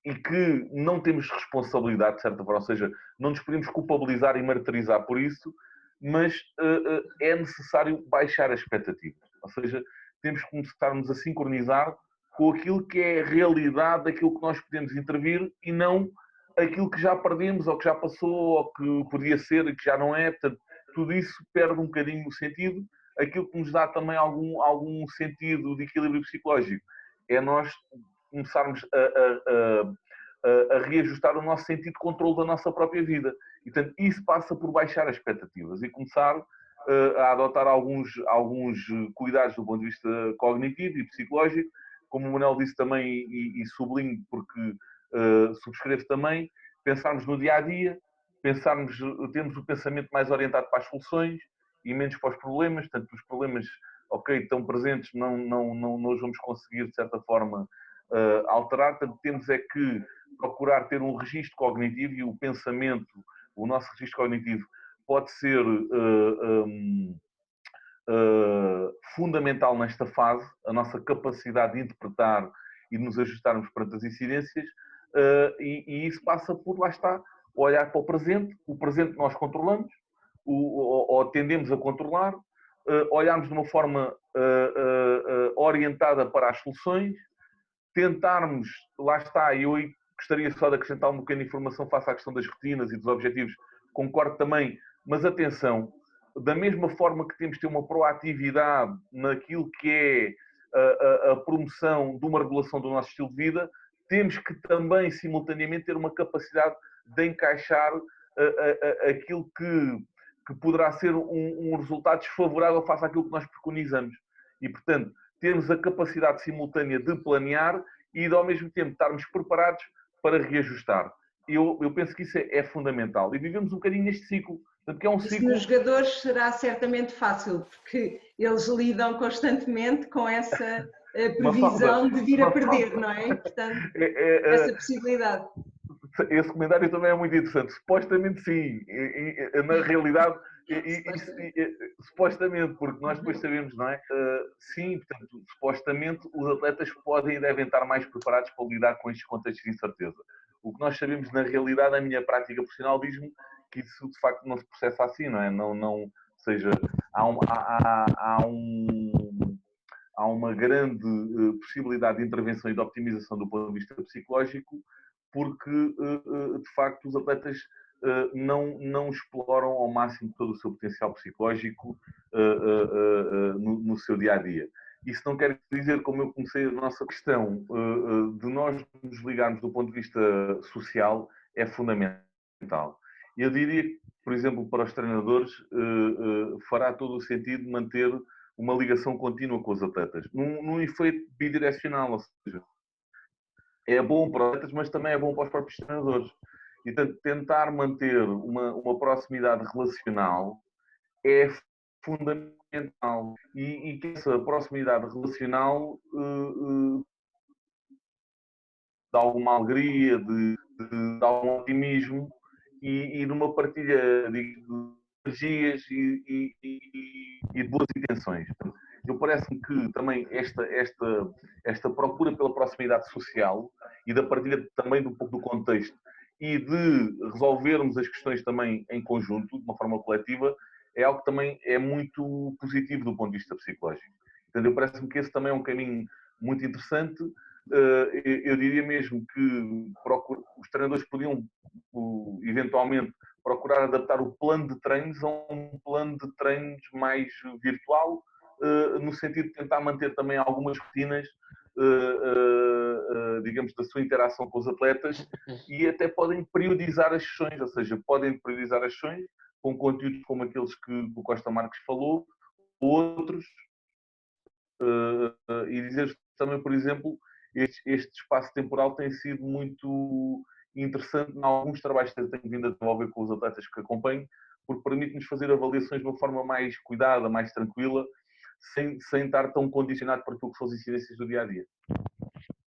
e que não temos responsabilidade, de certa forma, ou seja, não nos podemos culpabilizar e martirizar por isso, mas é necessário baixar as expectativas. Ou seja, temos que começarmos a sincronizar com aquilo que é a realidade daquilo que nós podemos intervir e não aquilo que já perdemos, ou que já passou, ou que podia ser e que já não é. Portanto, tudo isso perde um bocadinho o sentido. Aquilo que nos dá também algum sentido de equilíbrio psicológico é nós começarmos a reajustar o nosso sentido de controle da nossa própria vida. E, portanto, isso passa por baixar as expectativas e começar a adotar alguns cuidados do ponto de vista cognitivo e psicológico, como o Manuel disse também, e sublinho porque subscrevo também, pensarmos no dia-a-dia, termos o pensamento mais orientado para as soluções e menos para os problemas. Portanto, os problemas, ok, estão presentes, não os vamos conseguir, de certa forma, alterar. Portanto, temos é que procurar ter um registro cognitivo, e o pensamento, o nosso registro cognitivo, pode ser fundamental nesta fase, a nossa capacidade de interpretar e de nos ajustarmos perante as incidências, e isso passa por, lá está, olhar para o presente nós controlamos, ou tendemos a controlar, olharmos de uma forma orientada para as soluções, tentarmos, lá está, e eu gostaria só de acrescentar um bocadinho de informação face à questão das rotinas e dos objetivos, concordo também, mas atenção, da mesma forma que temos de ter uma proatividade naquilo que é a promoção de uma regulação do nosso estilo de vida, temos que também, simultaneamente, ter uma capacidade de encaixar aquilo que poderá ser um resultado desfavorável face àquilo que nós preconizamos. E, portanto, termos a capacidade simultânea de planear e de, ao mesmo tempo, estarmos preparados para reajustar. Eu penso que isso é fundamental. E vivemos um bocadinho neste ciclo. Portanto, que é um Isso ciclo... nos jogadores será certamente fácil, porque eles lidam constantemente com essa previsão de vir a perder, não é? Portanto, essa possibilidade. Esse comentário também é muito interessante. Supostamente sim. Na realidade, supostamente, porque nós depois sabemos, não é? Sim, portanto, supostamente os atletas podem e devem estar mais preparados para lidar com estes contextos de incerteza. O que nós sabemos na realidade, a minha prática profissional diz-me que isso de facto não se processa assim, não é? Ou seja, há uma grande possibilidade de intervenção e de optimização do ponto de vista psicológico, porque de facto os atletas não exploram ao máximo todo o seu potencial psicológico no seu dia-a-dia. Isso não quer dizer, como eu comecei a nossa questão, de nós nos ligarmos do ponto de vista social, é fundamental. Eu diria que, por exemplo, para os treinadores, fará todo o sentido manter uma ligação contínua com os atletas, num efeito bidirecional, ou seja, é bom para os atletas, mas também é bom para os próprios treinadores. E, portanto, tentar manter uma proximidade relacional é fundamental. E que essa proximidade relacional dá alguma alegria, de algum otimismo e numa partilha de energias e de boas intenções. Eu parece-me que também esta procura pela proximidade social e da partilha também de um pouco do contexto e de resolvermos as questões também em conjunto, de uma forma coletiva, é algo que também é muito positivo do ponto de vista psicológico. Portanto, parece-me que esse também é um caminho muito interessante. Eu diria mesmo que os treinadores podiam eventualmente procurar adaptar o plano de treinos a um plano de treinos mais virtual, no sentido de tentar manter também algumas rotinas, digamos, da sua interação com os atletas, e até podem periodizar as sessões, ou seja, podem periodizar as sessões com conteúdos como aqueles que o Costa Marques falou, outros, e dizer também, por exemplo, este espaço temporal tem sido muito interessante em alguns trabalhos que eu tenho vindo a desenvolver com os atletas que acompanho, porque permite-nos fazer avaliações de uma forma mais cuidada, mais tranquila, sem estar tão condicionado por aquilo que são as incidências do dia-a-dia.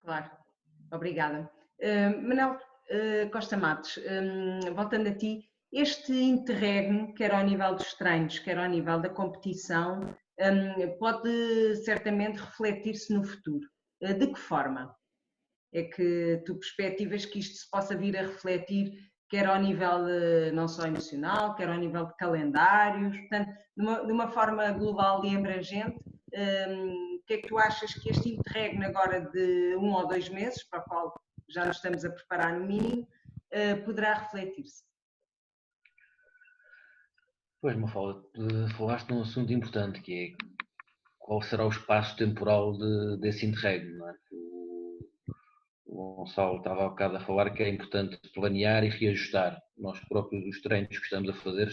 Claro, obrigada. Manel, Costa Matos, voltando a ti, este interregno, quer ao nível dos treinos, quer ao nível da competição, pode certamente refletir-se no futuro. De que forma é que tu perspectivas que isto se possa vir a refletir, quer ao nível não só emocional, quer ao nível de calendários, portanto, de uma forma global e abrangente, o que é que tu achas que este interregno agora de 1 ou 2 meses, para o qual já nos estamos a preparar no mínimo, poderá refletir-se? Pois, Mafalda, falaste num assunto importante, que é qual será o espaço temporal desse interregno, não é? O Gonçalo estava há bocado a falar que é importante planear e reajustar. Nós próprios, os treinos que estamos a fazer,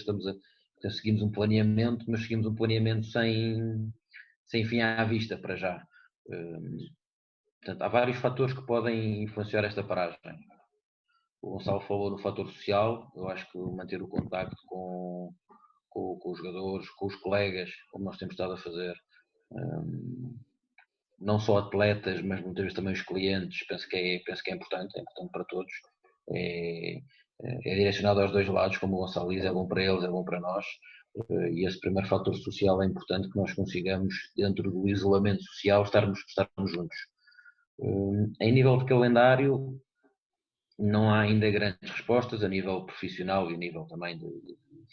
seguimos um planeamento, mas seguimos um planeamento sem fim à vista para já. Portanto, há vários fatores que podem influenciar esta paragem. O Gonçalo falou no fator social. Eu acho que manter o contacto com os jogadores, com os colegas, como nós temos estado a fazer, não só atletas, mas muitas vezes também os clientes, penso que é importante para todos. É direcionado aos dois lados, como o Gonçalo diz, é bom para eles, é bom para nós. E esse primeiro fator social é importante que nós consigamos, dentro do isolamento social, estarmos juntos. Em nível de calendário, não há ainda grandes respostas a nível profissional e a nível também de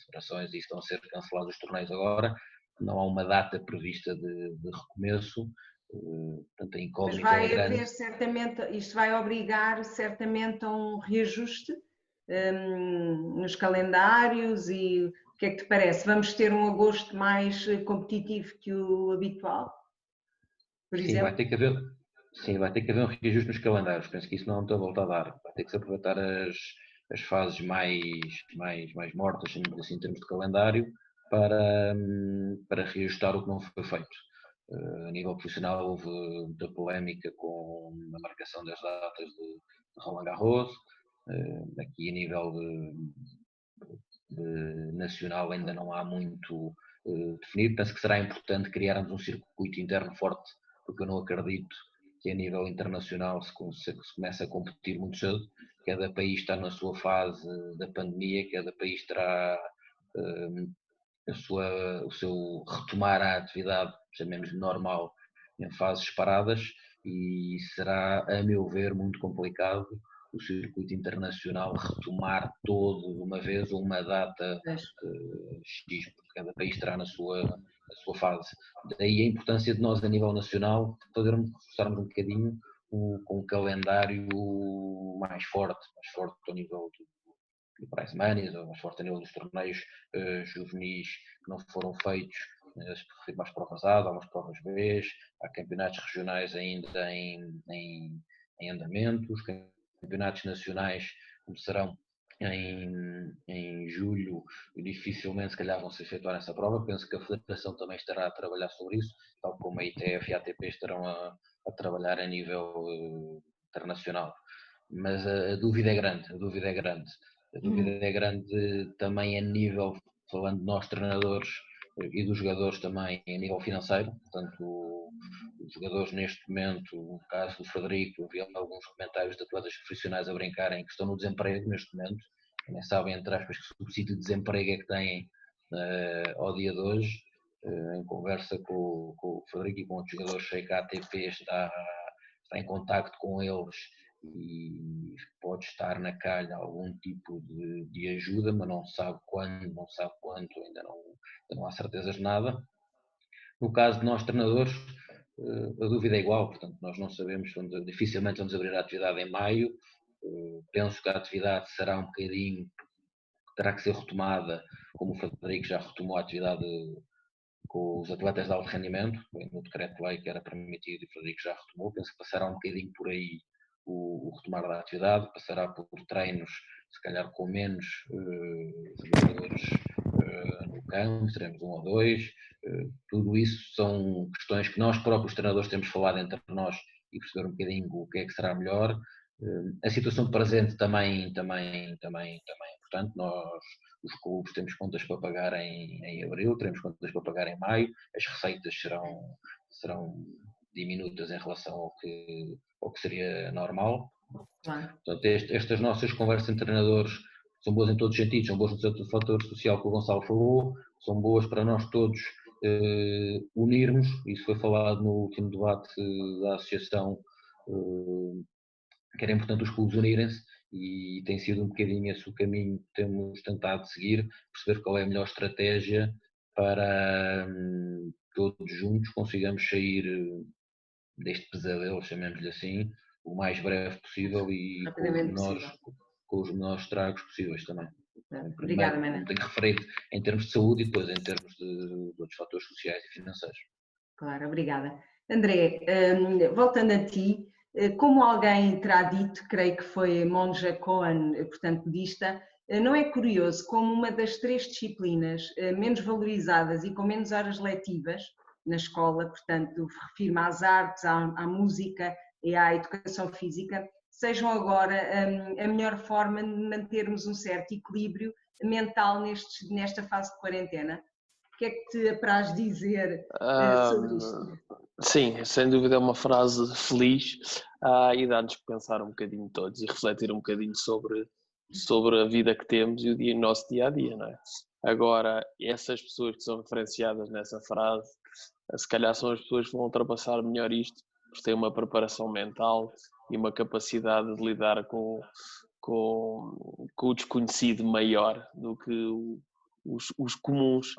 federações, e estão a ser cancelados os torneios agora. Não há uma data prevista de recomeço. Portanto, a incógnita Mas vai é grande. haver certamente, isto vai obrigar certamente a um reajuste nos calendários. E o que é que te parece? Vamos ter um agosto mais competitivo que o habitual, por Sim, exemplo? vai ter que haver um reajuste nos calendários. Penso que isso não há muita volta a dar. Vai ter que se aproveitar as fases mais mortas, assim, em termos de calendário, para reajustar o que não foi feito. A nível profissional houve muita polémica com a marcação das datas de Roland Garros. Aqui a nível de nacional ainda não há muito definido. Penso que será importante criarmos um circuito interno forte, porque eu não acredito que a nível internacional se comece a competir muito cedo. Cada país está na sua fase da pandemia, cada país terá o seu retomar a atividade, chamemos de normal, em fases paradas, e será, a meu ver, muito complicado o circuito internacional retomar todo de uma vez ou uma data X, porque cada país estará na sua fase. Daí a importância de nós, a nível nacional, reforçarmos um bocadinho com um calendário mais forte ao nível do prize money, ou mais forte a nível dos torneios juvenis que não foram feitos. Refiro mais provas A, algumas provas B, há campeonatos regionais ainda em andamento, os campeonatos nacionais começarão em julho, dificilmente se calhar vão se efetuar essa prova. Penso que a Federação também estará a trabalhar sobre isso, tal como a ITF e a ATP estarão a trabalhar a nível internacional. Mas a dúvida é grande, A dúvida é grande também a nível, falando de nós treinadores e dos jogadores também a nível financeiro. Portanto, os jogadores neste momento, no caso do Frederico, havia alguns comentários de atletas profissionais a brincarem que estão no desemprego neste momento, que nem sabem, entre aspas, que subsídio de desemprego é que têm ao dia de hoje. Em conversa com o Frederico e com outros jogadores, sei que a ATP está em contacto com eles e pode estar na calha algum tipo de ajuda, mas não sabe quando, ainda não há certezas de nada. No caso de nós treinadores, a dúvida é igual, portanto nós não sabemos, dificilmente vamos abrir a atividade em maio. Penso que a atividade será um bocadinho, terá que ser retomada, como o Frederico já retomou a atividade com os atletas de alto rendimento, no decreto-lei que era permitido, e o Frederico já retomou. Penso que passará um bocadinho por aí o retomar da atividade, passará por treinos, se calhar com menos jogadores no campo, teremos 1 ou 2. Tudo isso são questões que nós próprios treinadores temos falado entre nós e perceber um bocadinho o que é que será melhor. A situação presente também é importante. Nós, os clubes, temos contas para pagar em abril, teremos contas para pagar em maio, as receitas serão diminutas em relação ao que seria normal. Claro. Portanto, estas nossas conversas entre treinadores são boas em todos os sentidos, são boas no fator social que o Gonçalo falou, são boas para nós todos unirmos. Isso foi falado no último debate da associação, que era importante os clubes unirem-se, e tem sido um bocadinho esse o caminho que temos tentado seguir, perceber qual é a melhor estratégia para todos juntos consigamos sair deste pesadelo, chamemos-lhe assim, o mais breve possível e com os menores estragos possíveis também. Obrigada, Mana. Não tenho que referir em termos de saúde e depois em termos de outros fatores sociais e financeiros. Claro, obrigada. André, voltando a ti, como alguém terá dito, creio que foi Monja Cohen, portanto budista, não é curioso como uma das 3 disciplinas menos valorizadas e com menos horas letivas na escola, portanto refiro-me às artes, à música e à educação física, sejam agora a melhor forma de mantermos um certo equilíbrio mental nesta fase de quarentena? O que é que te apraz dizer sobre isto? Sim, sem dúvida é uma frase feliz e dá-nos que pensar um bocadinho todos e refletir um bocadinho sobre a vida que temos e o nosso dia-a-dia, não é? Agora, essas pessoas que são referenciadas nessa frase, se calhar são as pessoas que vão ultrapassar melhor isto, porque têm uma preparação mental e uma capacidade de lidar com o desconhecido maior do que os comuns.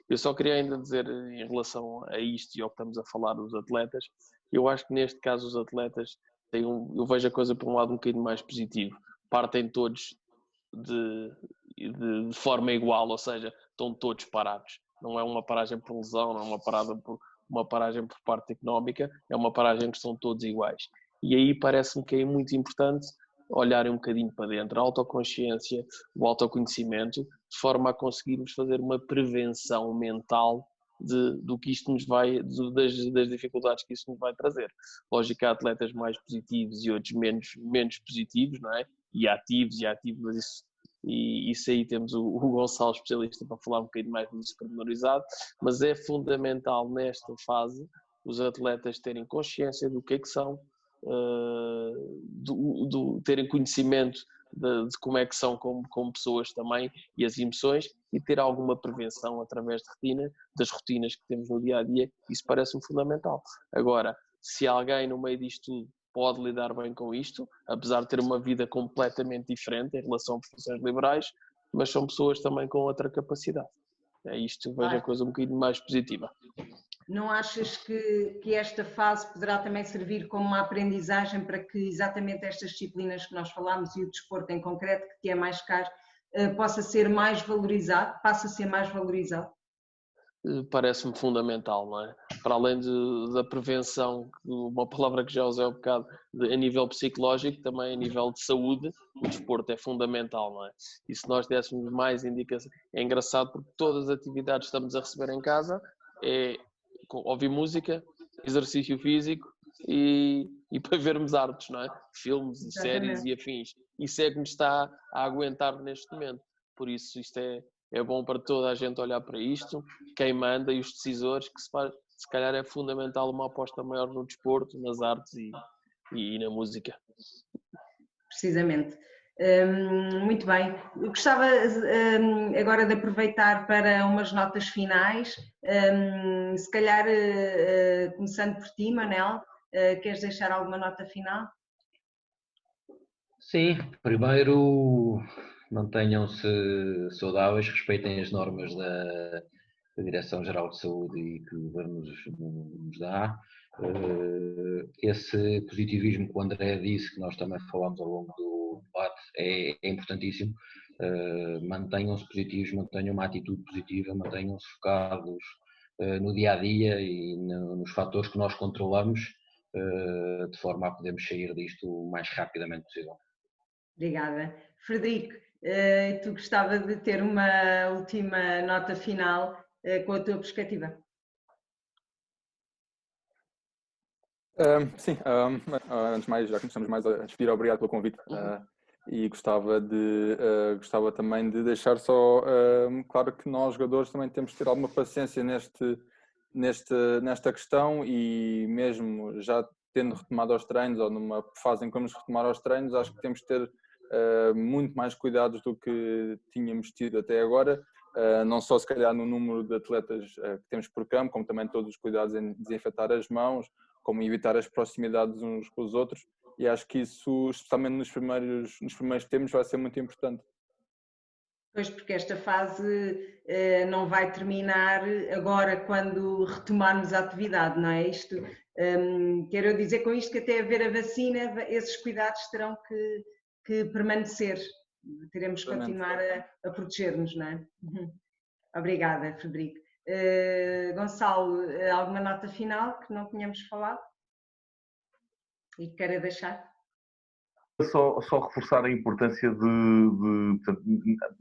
Eu só queria ainda dizer em relação a isto e ao que estamos a falar dos atletas, eu acho que neste caso os atletas eu vejo a coisa por um lado um bocadinho mais positivo. Partem todos de forma igual, ou seja, estão todos parados. Não é uma paragem por lesão, não é uma paragem por parte económica, é uma paragem que são todos iguais. E aí parece-me que é muito importante olharem um bocadinho para dentro, a autoconsciência, o autoconhecimento, de forma a conseguirmos fazer uma prevenção mental do que isto nos vai, das dificuldades que isso nos vai trazer. Lógico que há atletas mais positivos e outros menos positivos, não é? E ativos, mas isso aí temos o Gonçalo, especialista, para falar um bocadinho mais disso pormenorizado, mas é fundamental nesta fase os atletas terem consciência do que é que são, terem conhecimento de como é que são como pessoas também e as emoções, e ter alguma prevenção através das rotinas que temos no dia-a-dia. Isso parece-me fundamental. Agora, se alguém no meio disto tudo pode lidar bem com isto, apesar de ter uma vida completamente diferente em relação a profissões liberais, mas são pessoas também com outra capacidade. É isto, vejo a coisa um bocadinho mais positiva. Não achas que esta fase poderá também servir como uma aprendizagem para que exatamente estas disciplinas que nós falámos e o desporto em concreto, que é mais caro, passe a ser mais valorizado? Parece-me fundamental, não é? Para além da prevenção, uma palavra que já usei há um bocado, a nível psicológico, também a nível de saúde, o desporto é fundamental, não é? E se nós dessemos mais indicações, é engraçado porque todas as atividades que estamos a receber em casa é ouvir música, exercício físico e para vermos artes, não é? Filmes e séries e afins. Isso é que nos está a aguentar neste momento. Por isso isto é bom para toda a gente olhar para isto, quem manda e os decisores, que se calhar é fundamental uma aposta maior no desporto, nas artes e na música. Precisamente. Muito bem. Eu gostava agora de aproveitar para umas notas finais, se calhar começando por ti, Manel, queres deixar alguma nota final? Sim, primeiro mantenham-se saudáveis, respeitem as normas da Direção-Geral de Saúde e que o Governo nos dá. Esse positivismo que o André disse, que nós também falámos ao longo do debate, é importantíssimo. Mantenham-se positivos, mantenham uma atitude positiva, mantenham-se focados no dia-a-dia e nos fatores que nós controlamos, de forma a podermos sair disto o mais rapidamente possível. Obrigada. Frederico, tu gostava de ter uma última nota final com a tua perspectiva? Sim, antes de mais, já começamos mais a despedir, obrigado pelo convite. E gostava também de deixar só claro que nós, jogadores, também temos de ter alguma paciência nesta questão, e mesmo já tendo retomado aos treinos, ou numa fase em que vamos retomar aos treinos, acho que temos que ter muito mais cuidados do que tínhamos tido até agora, não só se calhar no número de atletas que temos por campo, como também todos os cuidados em desinfetar as mãos, como evitar as proximidades uns com os outros, e acho que isso, especialmente nos primeiros tempos, vai ser muito importante. Pois, porque esta fase não vai terminar agora quando retomarmos a atividade, não é? Isto, quero dizer com isto que até haver a vacina, esses cuidados terão que permanecer. Teremos que continuar a proteger-nos, não é? Obrigada, Frederico. Gonçalo, alguma nota final que não tínhamos falado e que queira deixar? Só reforçar a importância portanto,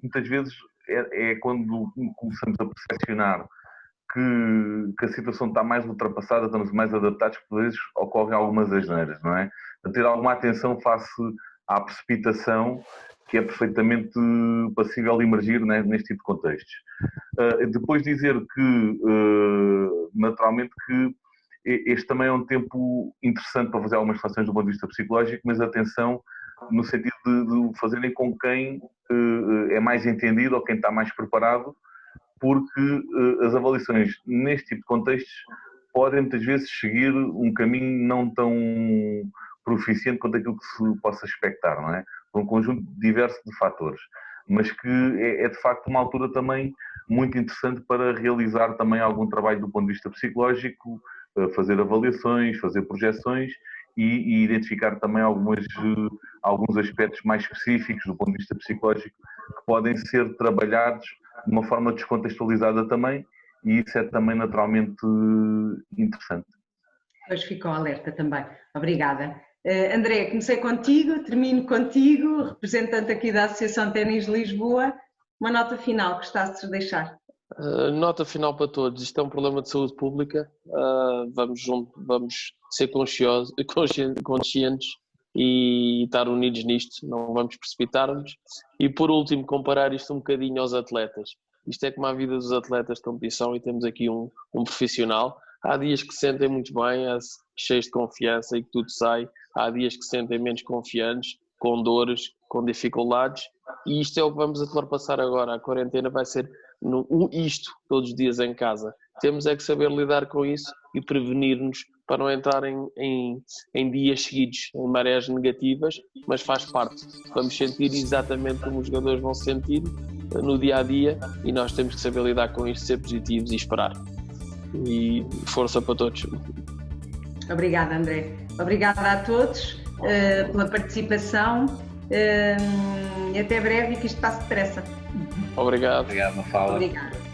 muitas vezes é quando começamos a percepcionar que a situação está mais ultrapassada, estamos mais adaptados, que por vezes ocorrem algumas asneiras, não é? A ter alguma atenção face à precipitação, que é perfeitamente passível de emergir, né, neste tipo de contextos. Depois dizer que, naturalmente, que este também é um tempo interessante para fazer algumas reflexões do ponto de vista psicológico, mas atenção no sentido de fazerem com quem é mais entendido ou quem está mais preparado, porque as avaliações neste tipo de contextos podem muitas vezes seguir um caminho não tão proficiente quanto aquilo que se possa expectar, não é? Por um conjunto diverso de fatores, mas que é de facto uma altura também muito interessante para realizar também algum trabalho do ponto de vista psicológico, fazer avaliações, fazer projeções e identificar também alguns aspectos mais específicos do ponto de vista psicológico que podem ser trabalhados de uma forma descontextualizada também, e isso é também naturalmente interessante. Pois ficou alerta também. Obrigada. André, comecei contigo, termino contigo, representante aqui da Associação Ténis de Lisboa. Uma nota final que gostasses de deixar? Nota final para todos. Isto é um problema de saúde pública. Vamos ser conscientes e estar unidos nisto. Não vamos precipitar-nos. E por último, comparar isto um bocadinho aos atletas. Isto é como a vida dos atletas de competição, e temos aqui um profissional. Há dias que se sentem muito bem, cheios de confiança e que tudo sai. Há dias que se sentem menos confiantes, com dores, com dificuldades. E isto é o que vamos ultrapassar agora. A quarentena vai ser isto todos os dias em casa. Temos é que saber lidar com isso e prevenir-nos para não entrar em dias seguidos, em marés negativas, mas faz parte. Vamos sentir exatamente como os jogadores vão se sentir no dia-a-dia, e nós temos que saber lidar com isto, ser positivos e esperar. E força para todos. Obrigada, André. Obrigada a todos pela participação. E até breve, e que isto passe depressa. Obrigado. Obrigado, Mafalda. Obrigada.